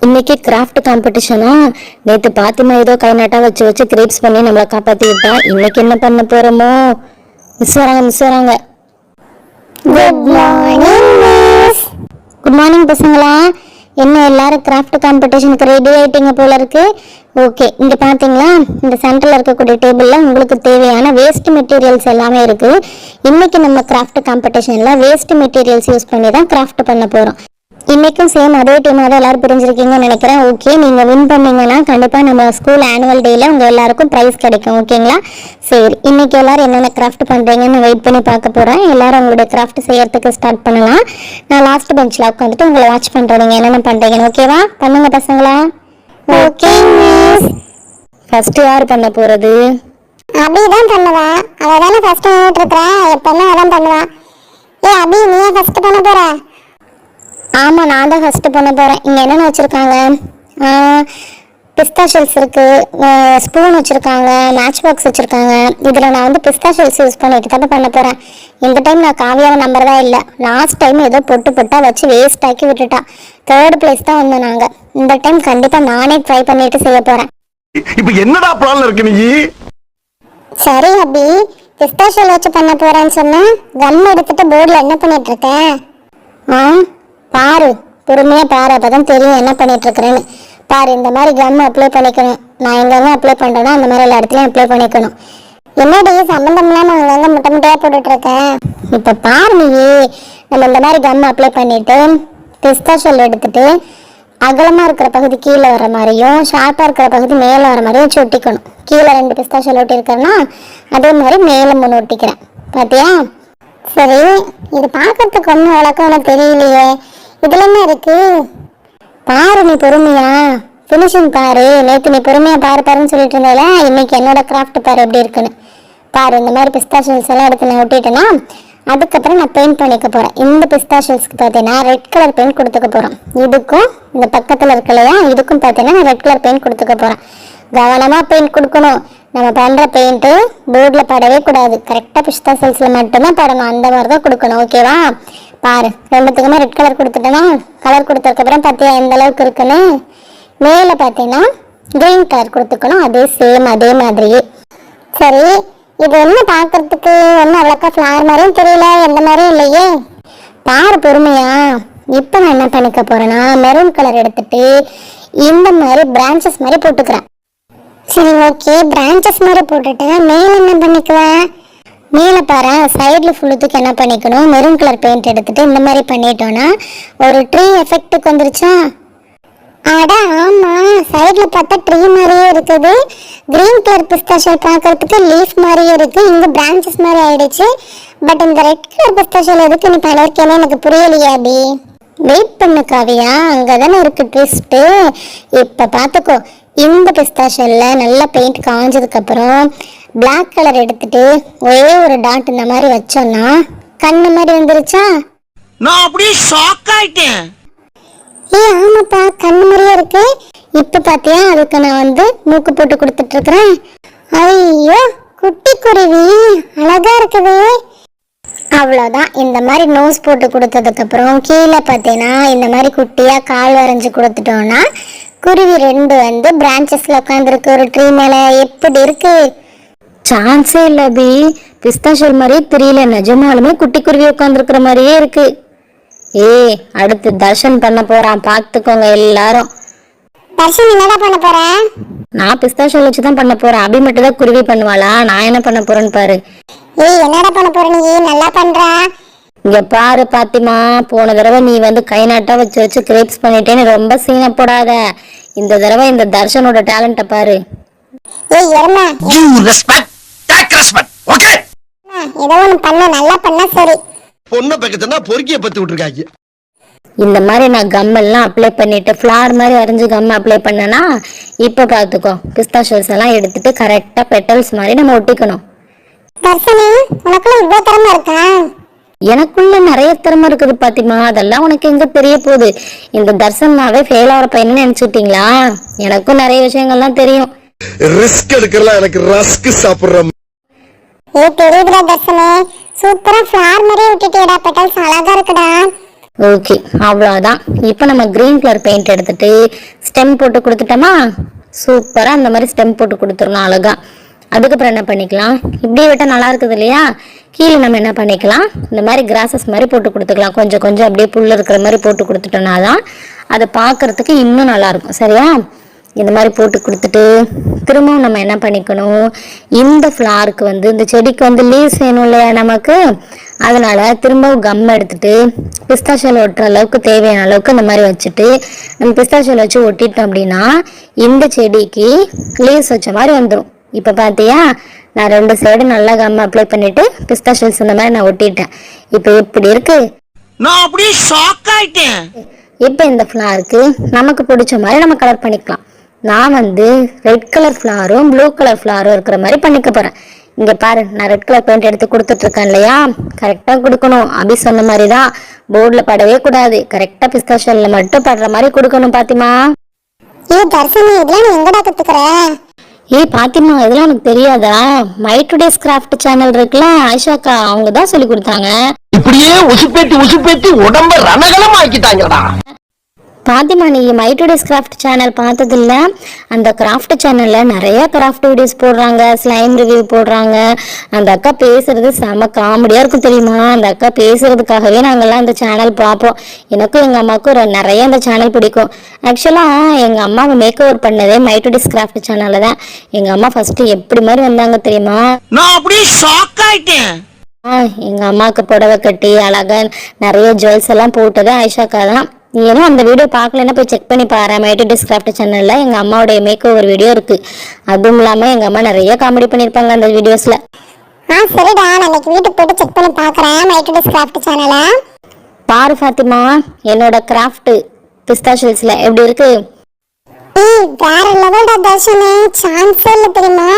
இன்னைக்கு கிராஃப்ட் காம்படிஷனா? நேத்து பாத்திமா ஏதோ கை நட்டா வச்சு வச்சு கிரேப்ஸ் பண்ணி நம்மளை காப்பாத்தி விட்டா. இன்னைக்கு என்ன பண்ண போறோமோ? மிஸ் வராங்க. Good morning miss. Good morning பசங்களா. என்ன எல்லாரும் கிராஃப்ட் காம்படிஷனுக்கு ரெடி ஆயிட்டீங்க போல இருக்கு. ஓகே, இங்க பாத்தீங்களா, இந்த சென்டர்ல இருக்கக்கூடிய டேபிள்ல உங்களுக்கு தேவையான வேஸ்ட் மெட்டீரியல்ஸ் எல்லாமே இருக்கு. இன்னைக்கு நம்ம கிராஃப்ட் காம்படிஷன்ல வேஸ்ட் மெட்டீரியல்ஸ் யூஸ் பண்ணி தான் கிராஃப்ட் பண்ண போறோம். இன்னைக்கும் சேம் அதே டீமாக தான் எல்லாரும் புரிஞ்சிருக்கீங்கன்னு நினைக்கிறேன். ஓகே, நீங்கள் வின் பண்ணீங்கன்னா கண்டிப்பாக நம்ம ஸ்கூல் ஆனுவல் டேயில் உங்கள் எல்லாருக்கும் ப்ரைஸ் கிடைக்கும். ஓகேங்களா? சரி, இன்னைக்கு எல்லாரும் என்னென்ன கிராஃப்ட் பண்ணுறீங்கன்னு வெயிட் பண்ணி பார்க்க போகிறேன். எல்லாரும் உங்களுடைய கிராஃப்ட் செய்யறதுக்கு ஸ்டார்ட் பண்ணலாம். நான் லாஸ்ட் பெஞ்சில் உட்காந்துட்டு உங்களை வாட்ச் பண்ணுறேன், நீங்கள் என்னென்ன பண்ணுறீங்கன்னு. ஓகேவா? பண்ணுங்க பசங்களா. Okay miss. ஃபர்ஸ்ட் யார் பண்ண போகிறது? அபி தான் பண்ணுவா. அவ தானே ஃபர்ஸ்ட் பண்ணிட்டு இருக்கா. எப்பவுமே அதான் பண்ணுவா. அபி, நீ ஏன் ஃபர்ஸ்ட் பண்ண போற? ஆமாம், நான் தான் ஃபஸ்ட்டு பண்ண போகிறேன். இங்கே என்னென்ன வச்சுருக்காங்க? பிஸ்தா ஷெல்ஸ் இருக்குது, ஸ்பூன் வச்சுருக்காங்க, மேட்ச் பாக்ஸ் வச்சுருக்காங்க. இதில் நான் வந்து பிஸ்தா ஷெல்ஸ் யூஸ் பண்ணிட்டு தான் பண்ண போகிறேன். இந்த டைம் நான் காவியாவை நம்பர் தான் இல்லை. லாஸ்ட் டைம் ஏதோ பொட்டா வச்சு வேஸ்ட் ஆக்கி விட்டுட்டா. 3rd பிளேஸ் தான் வந்தோம் நாங்கள். இந்த டைம் கண்டிப்பாக நானே ட்ரை பண்ணிட்டு செய்ய போகிறேன். இப்போ என்னடா பிளான் இருக்கு நீ? சரி அபி, பிஸ்தா ஷெல் வச்சு பண்ண போறேன்னு சொன்னா கம் எடுத்துட்டு போர்டில் என்ன பண்ணிட்டு இருக்க? பாரு, பொறுமையாக பாரு, அப்போ தான் தெரியும் என்ன பண்ணிட்டு இருக்கிறேன்னு. பாரு, இந்த மாதிரி கம் அப்ளை பண்ணிக்கணும். நான் எங்கெங்க அப்ளை பண்ணுறேன்னா அந்த மாதிரி எல்லா இடத்துலையும் அப்ளை பண்ணிக்கணும். என்னடி சம்மந்தம் இல்லாம அங்கங்க முட்டை முட்டையா போட்டுட்டு இருக்கேன். இப்போ பாரு நீ, நம்ம இந்த மாதிரி கம் அப்ளை பண்ணிட்டு பிஸ்தா ஷெல் எடுத்துட்டு அகலமாக இருக்கிற பகுதி கீழே வர மாதிரியும் ஷார்ப்பாக இருக்கிற பகுதி மேலே வர மாதிரியும் வச்சு ஒட்டிக்கணும். கீழே 2 பிஸ்தா ஷெல் ஒட்டி இருக்கிறேன்னா அதே மாதிரி மேலே 3 ஒட்டிக்கிறேன். பார்த்தியா? சரி, இது பார்க்கறதுக்கு ஒன்றும் விளக்கம் தெரியலையே. இதுல என்ன இருக்கு? பாரு நீ பொறுமையா, ஃபினிஷிங் பாரு. நேற்று நீ பொறுமையா பாருன்னு சொல்லிட்டு இருந்தால, இன்னைக்கு என்னோட கிராஃப்ட் பாரு எப்படி இருக்குன்னு பாரு. இந்த மாதிரி பிஸ்தா ஷெல்ஸ் எல்லாம் எடுத்து நான் ஒட்டிட்டேன்னா அதுக்கப்புறம் நான் பெயிண்ட் பண்ணிக்க போகிறேன். இந்த பிஸ்தா ஷெல்ஸ்க்கு பார்த்தீங்கன்னா ரெட் கலர் பெயிண்ட் கொடுத்துக்க போகிறேன். இதுக்கும் இந்த பக்கத்தில் இருக்கு இல்லையா, இதுக்கும் பார்த்தீங்கன்னா நான் ரெட் கலர் பெயிண்ட் கொடுத்துக்க போகிறேன். கவனமாக பெயிண்ட் கொடுக்கணும். நம்ம பண்ணுற பெயிண்ட்டு போர்டில் படவே கூடாது. கரெக்டாக பிஸ்தா ஷெல்ஸில் மட்டும்தான் படணும். அந்த மாதிரி தான் கொடுக்கணும். ஓகேவா? பாரு, 2த்துக்குமே ரெட் கலர் கொடுத்துட்டேன்னா கலர் கொடுத்ததுக்கப்புறம் பார்த்தியா எந்த அளவுக்கு இருக்குன்னு. மேலே பார்த்தீங்கன்னா க்ரீன் கலர் கொடுத்துக்கணும். அதே மாதிரியே. சரி, இது என்ன பார்க்கறதுக்கு ஒன்றும் அவ்வளோக்கா ஃப்ளவர் மாதிரியும் தெரியல, எந்த மாதிரியும் இல்லையே. பாரு பொறுமையா. இப்போ நான் என்ன பண்ணிக்க போறேன்னா மெரூன் கலர் எடுத்துட்டு இந்த மாதிரி பிரான்ச்சஸ் மாதிரி போட்டுக்கிறேன். சரி, ஓகே, பிரான்ச்சஸ் மாதிரி போட்டுட்டேன். மேலே என்ன பண்ணிக்குவேன்? மேலே பாரு, சைடில் ஃபுல்லுத்துக்கு என்ன பண்ணிக்கணும், மெரூன் கலர் பெயிண்ட் எடுத்துட்டு இந்த மாதிரி பண்ணிட்டோன்னா ஒரு ட்ரீ எஃபெக்ட்டுக்கு வந்துருச்சா? அட ஆமா, சைடில் பார்த்தா ட்ரீ மாதிரியே இருக்குது. கிரீன் கலர் பிஸ்தா ஷெல் பார்க்கறதுக்கு லீஃப் மாதிரியே இருக்கு. இங்கே பிரான்ச்சஸ் மாதிரி ஆயிடுச்சு. பட் இந்த ரெட் கலர் பிஸ்தா ஷெல் எதுக்கு நீ பண்ணிருக்கேன்னு எனக்கு புரியலையா அபி? வெயிட் பண்ணு காவியா, அங்கே தானே இருக்கு ட்விஸ்ட்டு. இப்போ பார்த்துக்கோ, இந்த பிஸ்தா ஷெல்ல நல்லா பெயிண்ட் காஞ்சதுக்கப்புறம் பிளாக் கலர் எடுத்துட்டு ஒரே ஒரு டாட் இந்த மாதிரி வச்சோம்னா கண்ணு மாதிரி வந்துருச்சா? நான் அப்படியே ஷாக் ஆயிட்டேன். ஆமாப்பா, கண்ணு மாதிரியே இருக்கு. இப்போ பார்த்தியா, அதுக்கு நான் வந்து மூக்கு போட்டு கொடுத்துட்டு இருக்கிறேன். ஐயோ, குட்டி குருவி அழகா இருக்குது. அவ்வளோதான். இந்த மாதிரி நோஸ் போட்டு கொடுத்ததுக்கப்புறம் கீழே பார்த்தீங்கன்னா இந்த மாதிரி குட்டியாக கால் வரைஞ்சி கொடுத்துட்டோன்னா குருவி 2 வந்து பிரான்ச்சஸில் உட்காந்துருக்கு ஒரு ட்ரீ மேலே. எப்படி இருக்கு? சான்ஸே இல்லை அபி, பிஸ்தா ஷெல் மாதிரியே தெரியல. நிஜமாலுமே குட்டி குருவி உட்காந்துருக்கிற மாதிரியே இருக்கு. அடுத்து தர்ஷன் பண்ண போறான், பார்த்துக்கோங்க எல்லாரும். தர்ஷன் என்னடா பண்ண போற? நான் பிஸ்தா ஷெல் வச்சு தான் பண்ண போறேன். அபி மட்டும் தான் குருவி பண்ணுவாளா? நான் என்ன பண்ண போறேன்னு பாரு. என்னடா பண்ண போற நீ? நல்லா பண்ற. இங்க பாரு பாத்திமா, போன தடவை நீ வந்து கை நாட்டா வச்சு வச்சு கிரேப்ஸ் பண்ணிட்டேன்னு ரொம்ப சீனை போடாத. இந்த தடவை இந்த தர்ஷனோட டேலண்ட்டை பாரு. எருமை, ஏதோ ஒன்று பண்ண, நல்லா பண்ணா சரி. பொண்ணை பக்கத்துனா பொறுக்கிய பத்தி விட்டுருக்காங்க. இந்த மாதிரி நான் கம்மெல்லாம் அப்ளை பண்ணிட்டு ஃப்ளவர் மாதிரி வரைஞ்சி கம் அப்ளை பண்ணனா இப்போ பார்த்துக்கோ, பிஸ்தா ஷெல்ஸ் எல்லாம் எடுத்துட்டு கரெக்டாக பெட்டல்ஸ் மாதிரி நம்ம ஒட்டிக்கணும். தர்ஷனி, உனக்குள்ள இவ்வளோ திறமை இருக்கா? எனக்குள்ள நிறைய திறமை இருக்குது பாத்திமா. அதெல்லாம் உனக்கு எங்க தெரிய போகுது? இந்த தர்ஷனாவே ஃபெயில் ஆகிற பையன்னு நினைச்சுட்டீங்களா? எனக்கும் நிறைய விஷயங்கள்லாம் தெரியும். ரிஸ்க் எடுக்கிறலாம் எனக்கு ரஸ்க் சாப்பிடுற. தெரியுதுடா தர்ஷனி, சூப்பரா ஃப்ளவர் மாதிரியே விட்டுட்டியடா. பெட்டல்ஸ் அழகா இருக்குடா. ஓகே, அவ்வளோதான். இப்போ நம்ம கிரீன் கலர் பெயிண்ட் எடுத்துட்டு ஸ்டெம் போட்டு கொடுத்துட்டோமா, சூப்பராக அந்த மாதிரி ஸ்டெம் போட்டு கொடுத்துடணும் அழகா. அதுக்கப்புறம் என்ன பண்ணிக்கலாம், இப்படியே விட்டால் நல்லா இருக்குது இல்லையா, கீழே நம்ம என்ன பண்ணிக்கலாம், இந்த மாதிரி கிராசஸ் மாதிரி போட்டு கொடுத்துக்கலாம். கொஞ்சம் கொஞ்சம் அப்படியே புல் இருக்கிற மாதிரி போட்டு கொடுத்துட்டோம்னா தான் அதை பார்க்கறதுக்கு இன்னும் நல்லாயிருக்கும். சரியா, இந்த மாதிரி போட்டு கொடுத்துட்டு திரும்பவும் நம்ம என்ன பண்ணிக்கணும், இந்த ஃப்ளாருக்கு வந்து இந்த செடிக்கு வந்து லீவ்ஸ் வேணும் இல்லையா நமக்கு, அதனால திரும்பவும் கம் எடுத்துட்டு பிஸ்தாஷியோல ஒட்டுற அளவுக்கு தேவையான அளவுக்கு இந்த மாதிரி வச்சுட்டு நம்ம பிஸ்தாஷியோல வச்சு ஒட்டிட்டோம் அப்படின்னா இந்த செடிக்கு லீவ்ஸ் வச்ச மாதிரி வந்துடும். இப்போ பார்த்தியா, நான் 2 சைடு நல்லா கம் அப்ளை பண்ணிட்டு பிஸ்தாஷியல்ஸ் இந்த மாதிரி நான் ஒட்டிட்டேன். இப்போ எப்படி இருக்கு, நான் அப்படியே ஷாக் ஆயிட்டேன். இப்போ இந்த ஃப்ளாருக்கு நமக்கு பிடிச்ச மாதிரி நம்ம கலர் பண்ணிக்கலாம். நான் வந்து ரெட் கலர் ஃப்ளாரும் ப்ளூ கலர் ஃப்ளாரும் இருக்கிற மாதிரி பண்ணிக்க போகிறேன். இங்கே பாரு, நான் ரெட் கலர் பெயிண்ட் எடுத்து கொடுத்துட்ருக்கேன் இல்லையா, கரெக்டாக கொடுக்கணும். அபி சொன்ன மாதிரி தான், போர்டில் படவே கூடாது, கரெக்டாக பிஸ்தாஷியலில் மட்டும் படுற மாதிரி கொடுக்கணும். பாத்திமா, தர்ஷனி இதெல்லாம் நீ எங்கடா கத்துக்கிற? பாத்திமா, இதெல்லாம் எனக்கு தெரியாதா? மை டுடேஸ் கிராஃப்ட் சேனல் இருக்குல்ல, ஆயிஷாக்கா அவங்க தான் சொல்லி கொடுத்தாங்க. இப்படியே உசுப்பேத்தி உடம்ப ரணகலம் ஆக்கிட்டாங்கடா. பாத்திமா, நீ மை டுடேஸ் கிராஃப்ட் சேனல் பார்த்ததில்ல? அந்த கிராஃப்ட் சேனலில் நிறைய கிராஃப்ட் வீடியோஸ் போடுறாங்க, ஸ்லைம் ரிவ்யூ போடுறாங்க. அந்த அக்கா பேசுறது செம காமெடியாக இருக்கும் தெரியுமா? அந்த அக்கா பேசுறதுக்காகவே நாங்கள்லாம் அந்த சேனல் பார்ப்போம். எனக்கும் எங்கள் அம்மாவுக்கும் நிறைய அந்த சேனல் பிடிக்கும். ஆக்சுவலாக எங்கள் அம்மாவை மேக் ஓவர் பண்ணதே மை டுடேஸ் கிராஃப்ட் சேனலில் தான். எங்கள் அம்மா ஃபஸ்ட்டு எப்படி மாதிரி வந்தாங்க தெரியுமா? நான் அப்படியே ஷாக் ஆயிட்டேன். எங்கள் அம்மாவுக்கு புடவை கட்டி அழகா நிறைய ஜுவல்ஸ் எல்லாம் போட்டது ஆயிஷாக்கா தான். நீ ஏன்னா அந்த வீடியோ பார்க்கலன்னா போய் செக் பண்ணி பாரு. மை டுடேஸ் கிராஃப்ட் சேனலில் எங்கள் அம்மாவுடைய மேக் ஓவர் வீடியோ இருக்குது. அதுவும் இல்லாமல் எங்கள் அம்மா நிறைய காமெடி பண்ணியிருப்பாங்க அந்த வீடியோஸில். சரிடா, நான் இன்னைக்கு வீட்டுக்கு போயிட்டு செக் பண்ணி பார்க்குறேன் மை டுடேஸ் கிராஃப்ட் சேனலை. பாரு ஃபாத்திமா, என்னோட கிராஃப்ட் பிஸ்தாஷியல்ஸில் எப்படி இருக்கு? வேற லெவல்டா தர்ஷனே, சான்ஸே இல்லை தெரியுமா?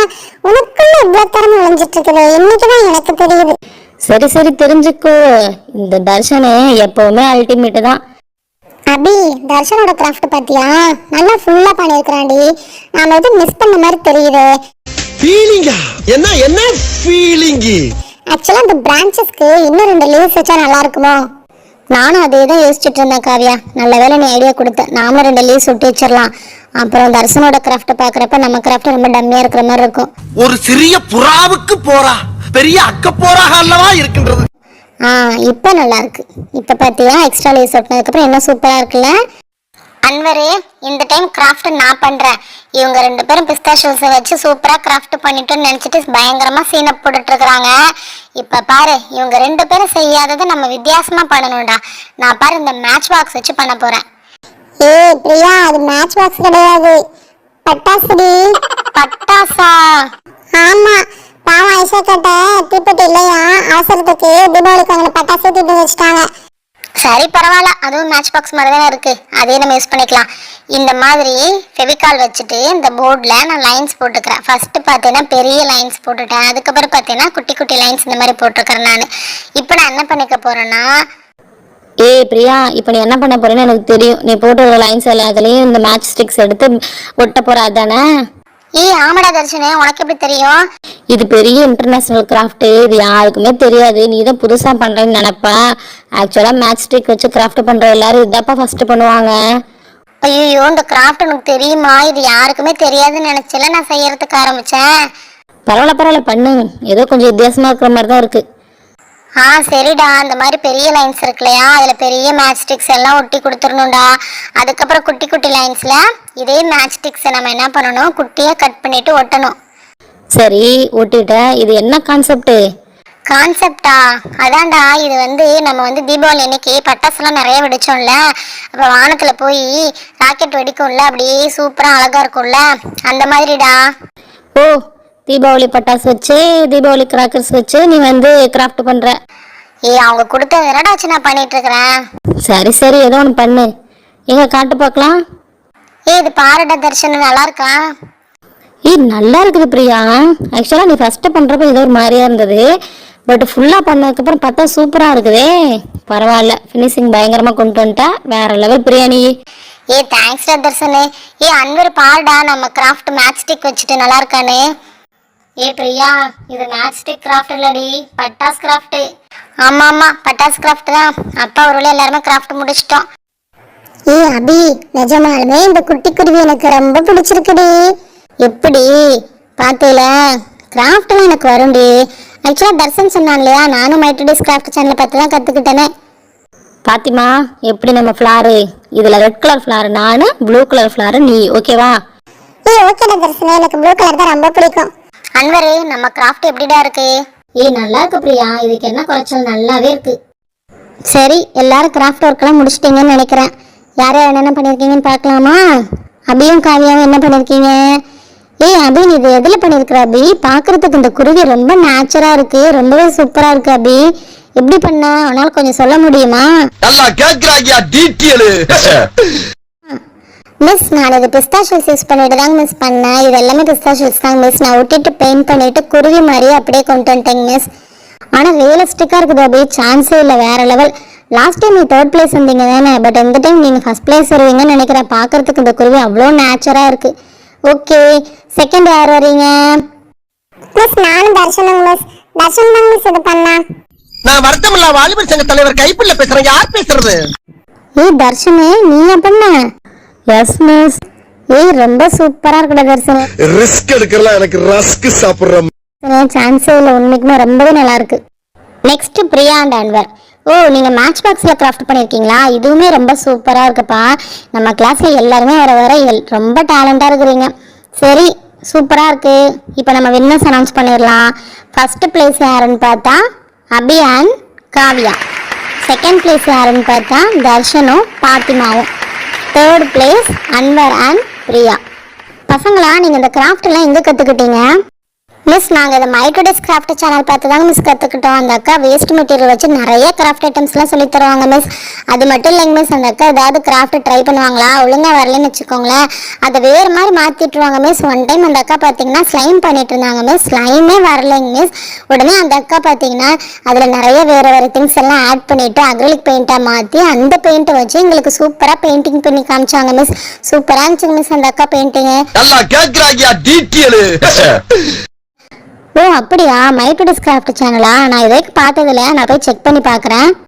உனக்குள்ள இவ்வளவு திறமை விளைஞ்சிட்டு இருக்குது, இன்னைக்குதான் எனக்கு தெரியுது. சரி சரி, தெரிஞ்சுக்கோ. இந்த தர்ஷனே எப்பவுமே அல்டிமேட் தான். அபி, தர்ஷனோட கிராஃப்ட் பாத்தியா, நல்லா ஃபுல்லா பண்ணிருக்காண்டி. நாம எதுவும் மிஸ் பண்ண மாதிரி தெரியுது. ஃபீலிங்கா? என்ன ஃபீலிங்? ஆக்சுவலா அந்த பிரான்ச்சஸ்க்கு இன்னும் 2 லீவ்ஸ் வச்சா நல்லா இருக்குமோ? நானும் அதே தான் யோசிச்சுட்டு இருந்தேன் காவியா. நல்ல வேலை நீ ஐடியா கொடுத்த. நாமளும் 2 லீவ்ஸ் ஒட்டி வச்சிடலாம். அப்புறம் தர்ஷனோட கிராஃப்ட் பார்க்குறப்ப நம்ம கிராஃப்ட் ரொம்ப டம்மியா இருக்கிற மாதிரி இருக்கும். ஒரு சிறிய புறாவுக்கு போறா பெரிய அக்க போறாக அல்லவா இருக்கின்றது. இப்போ நல்லா இருக்கு. இப்போ பார்த்தியா, எக்ஸ்ட்ரா லீவ்ஸ் ஒட்டினதுக்கப்புறம் என்ன சூப்பராக இருக்குல்ல? அன்வரே, இந்த டைம் கிராஃப்ட் நான் பண்றேன். இவங்க 2 பேரும் பிஸ்தாஷியல்ஸை வச்சு சூப்பரா கிராஃப்ட் பண்ணிட்டோன்னு நினைச்சிட்டு பயங்கரமா சீனை போட்டுட்டு இருக்காங்க. இப்ப பாரு, இவங்க 2 பேரும் செய்யாததை நம்ம வித்தியாசமா பண்ணணும்டா. நான் பாரு இந்த மேட்ச் பாக்ஸ் வச்சு பண்ண போறேன். பிரியா, அது மேட்ச் பாக்ஸ் கிடையாது, பட்டாசுடி. பட்டாசா? ஆமா, பாவம் ஐஷா கிட்ட தீப்பெட்டி இல்லையா, அவசரத்துக்கு தீபாவளிக்கு அவங்க பட்டாசு தீட்டு வச்சுட்டாங்க. சரி பரவாயில்ல, அதுவும் மேட்ச் பாக்ஸ் மாதிரி தானே இருக்கு, அதே நம்ம யூஸ் பண்ணிக்கலாம். இந்த மாதிரி ஃபெவிகால் வச்சுட்டு இந்த போர்டில் நான் லைன்ஸ் போட்டுக்கிறேன். ஃபர்ஸ்ட் பார்த்தீங்கன்னா பெரிய லைன்ஸ் போட்டுட்டேன், அதுக்கப்புறம் பார்த்தீங்கன்னா குட்டி குட்டி லைன்ஸ் இந்த மாதிரி போட்டிருக்கிறேன் நான். இப்போ நான் என்ன பண்ணிக்க போறேன்னா, பிரியா, இப்போ நீ என்ன பண்ண போறேன்னு எனக்கு தெரியும். நீ போட்டு லைன்ஸ் எல்லாத்துலேயும் இந்த மேட்ச் ஸ்டிக்ஸ் எடுத்து ஒட்ட போற அதானே? ஆமாடா தர்ஷனே, உனக்கு எப்படி தெரியும்? இது பெரிய இன்டர்நேஷனல் கிராஃப்ட், இது யாருக்குமே தெரியாது. நீ தான் புதுசா பண்றேன்னு நினைப்ப. ஆக்சுவலா மேட்ச் ஸ்டிக் வச்சு கிராஃப்ட் பண்ற எல்லாரும் இதாப்பா ஃபர்ஸ்ட் பண்ணுவாங்க. ஐயோ, இந்த கிராஃப்ட் உனக்கு தெரியுமா? இது யாருக்குமே தெரியாதுன்னு நினைச்சல நான் செய்யறதுக்கு ஆரம்பிச்சேன். பரவாயில்ல பண்ணு, ஏதோ கொஞ்சம் வித்தியாசமா இருக்கிற மாதிரி தான் இருக்கு. சரிடா, அந்த மாதிரி பெரிய லைன்ஸ் இருக்கு இல்லையா, அதுல பெரிய மேட்ச் ஸ்டிக்ஸ் எல்லாம் ஒட்டி கொடுத்துடணும்டா. அதுக்கப்புறம் குட்டி குட்டி லைன்ஸ்ல இதே மேட்ச் ஸ்டிக்ஸை நம்ம என்ன பண்ணணும், குட்டியா கட் பண்ணிட்டு ஒட்டணும். சரி, ஒட்டிட்டேன். இது என்ன கான்செப்ட்? கான்செப்டா? அதான்டா, இது வந்து நம்ம வந்து தீபாவளி அன்னைக்கு பட்டாசுலாம் நிறைய வெடிச்சோம்ல, அப்போ வானத்துல போய் ராக்கெட் வெடிக்கும்ல, அப்படியே சூப்பரா அழகா இருக்கும்ல, அந்த மாதிரிடா. ஓ, தீபாவளி பட்டாசு வச்சு தீபாவளி கிராக்கர்ஸ் வச்சு நீ வந்து கிராஃப்ட் பண்ற? அவங்க கொடுத்தது என்னடாச்சு நான் பண்ணிட்டு இருக்கிறேன். சரி, ஏதோ ஒன்று பண்ணு. எங்க காட்டு பார்க்கலாம். இது பாருடா தர்ஷன், நல்லா இருக்கா? நல்லா இருக்குது பிரியா. ஆக்சுவலாக நீ ஃபர்ஸ்ட் பண்றப்ப ஏதோ ஒரு மாதிரியா இருந்தது, பட் ஃபுல்லா பண்ணதுக்கப்புறம் பார்த்தா சூப்பரா இருக்குதே. பரவாயில்ல, ஃபினிஷிங் பயங்கரமா கொண்டு வந்துட்டா. வேற லெவல் பிரியாணி. தேங்க்ஸ் டா தர்ஷன். அன்வர் பாருடா, நம்ம கிராஃப்ட் மேட்ச் ஸ்டிக் வச்சுட்டு நல்லா இருக்கானே. பிரியா, இது மேட்ச் ஸ்டிக் கிராஃப்ட் இல்லடி, பட்டாஸ் கிராஃப்ட். ஆமா பட்டாஸ் கிராஃப்ட் தான். அப்பா ஒருவேளை எல்லாருமே கிராஃப்ட் முடிச்சிட்டோம். ஏய் அபி, நிஜமாலுமே இந்த குட்டி குருவி எனக்கு ரொம்ப பிடிச்சிருக்குடி. எப்படி பார்த்தேல கிராஃப்ட்லாம் எனக்கு வரும்டி. ஆக்சுவலாக தர்சன் சொன்னான் இல்லையா, நானும் மைட்ரடிஸ் கிராஃப்ட் சேனலை பார்த்து தான் கற்றுக்கிட்டேனே. பாத்திமா எப்படி நம்ம ஃப்ளாரு, இதில் ரெட் கலர் ஃப்ளாரு நான், ப்ளூ கலர் ஃப்ளாரு நீ, ஓகேவா? ஏய் ஓகேடா தர்சனா, எனக்கு ப்ளூ கலர் தான் ரொம்ப பிடிக்கும். அன்வரு நம்ம கிராஃப்ட் எப்படிடா இருக்கு? நல்லா இருக்கு பிரியா, இதுக்கு என்ன குறைச்சல், நல்லாவே இருக்கு. சரி, எல்லாரும் கிராஃப்ட் ஒர்க்கெல்லாம் முடிச்சிட்டிங்கன்னு நினைக்கிறேன். யார் யார் என்னென்ன பண்ணியிருக்கீங்கன்னு பார்க்கலாமா? அபியும் காவியாவும் என்ன பண்ணியிருக்கீங்க? அபி நீ இது எதில் பண்ணியிருக்கிற அபி? பார்க்குறதுக்கு இந்த குருவி ரொம்ப நேச்சராக இருக்கு, ரொம்பவே சூப்பராக இருக்கு அபி. எப்படி பண்ண, உன்னால் கொஞ்சம் சொல்ல முடியுமா? நல்லா கேக்குறாங்க டீட்டெயில். மிஸ் நான் இது பிஸ்தாஷியல்ஸ் யூஸ் பண்ணிட்டு தாங்க மிஸ் பண்ணேன். இது எல்லாமே பிஸ்தாஷியல்ஸ் தாங்க மிஸ். நான் ஒட்டிட்டு பெயிண்ட் பண்ணிட்டு குருவி மாதிரியே அப்படியே கொண்டு வந்துட்டேங்க மிஸ். ஆனால் ரியலிஸ்டிக்காக இருக்குது அபி, சான்ஸே இல்லை, வேற லெவல். லாஸ்ட் டைம் நீ 3rd place வந்தீங்க தானே, பட் இந்த டைம் நீங்கள் 1st place வருவீங்கன்னு நினைக்கிறேன். பார்க்கறதுக்கு இந்த குருவி அவ்வளோ நேச்சராக இருக்கு. ஓகே, செகண்ட் யார் வரீங்க? மிஸ் நானும் தர்ஷனும் மிஸ். தர்ஷன் தான் மிஸ் இது பண்ணா. நான் வருத்தமில்லா வாலிபர் சங்க தலைவர் கைப்புள்ள பேசுறேன். யார் பேசுறது? தர்ஷனே நீயா பண்ண? Yes miss. ரொம்ப சூப்பரா இருக்குடா தர்ஷன். ரிஸ்க் எடுக்கலாம், எனக்கு ரஸ்க் சாப்பிடுறேன். சான்ஸே இல்லை, உண்மைக்குமே ரொம்பவே நல்லா இருக்கு. Next Priya and Anwar. நீங்க மேட்ச் பாக்ஸ்ல கிராஃப்ட் பண்ணிருக்கீங்களா? இதுவுமே ரொம்ப சூப்பரா இருக்குப்பா. நம்ம கிளாஸ்ல எல்லாருமே வர ரொம்ப டேலண்டா இருக்கிறீங்க. சரி, சூப்பரா இருக்கு. இப்போ நம்ம வின்னர்ஸ் அனௌன்ஸ் பண்ணிடலாம். 1st place யாருன்னு பார்த்தா அபி அண்ட் காவியா. 2nd place யாருன்னு பார்த்தா தர்ஷனும் பாத்திமாவும். 3rd place Anwar and Priya. பசங்களா, நீங்க இந்த கிராஃப்ட் எல்லாம் எங்க கத்துக்கிட்டீங்க? மிஸ் நாங்கள் இந்த மைட்ரடிஸ் கிராஃப்ட் சேனல் பார்த்து தாங்க மிஸ் கற்றுக்கிட்டோம். அந்த அக்கா வேஸ்ட் மெட்டீரியல் வச்சு நிறைய கிராஃப்ட் ஐட்டம்ஸ்லாம் சொல்லி தருவாங்க மிஸ். அது மட்டும் இல்லைங்க மிஸ், அந்த அக்கா ஏதாவது கிராஃப்ட் ட்ரை பண்ணுவாங்களா, ஒழுங்காக வரலன்னு வச்சுக்கோங்களேன், அதை வேறு மாதிரி மாற்றிட்டுருவாங்க மிஸ். ஒன் டைம் அந்த அக்கா பார்த்தீங்கன்னா ஸ்லைம் பண்ணிட்டு இருந்தாங்க மிஸ், ஸ்லைமே வரலைங்க மிஸ். உடனே அந்த அக்கா பார்த்தீங்கன்னா அதில் நிறைய வேறு திங்ஸ் எல்லாம் ஆட் பண்ணிவிட்டு அக்ரிலிக் பெயிண்ட்டாக மாற்றி அந்த பெயிண்ட்டை வச்சு எங்களுக்கு சூப்பராக பெயிண்டிங் பண்ணி காமிச்சாங்க மிஸ். சூப்பராக இருந்துச்சுங்க மிஸ் அந்த அக்கா பெயிண்டிங்கு. நல்லா கேக்குறாங்க டீட்டெயில். அப்படியா? மைட்ரடிஸ் கிராஃப்ட் சேனலா? நான் இதுவரைக்கும் பார்த்ததில்ல, நான் போய் செக் பண்ணி பார்க்குறேன்.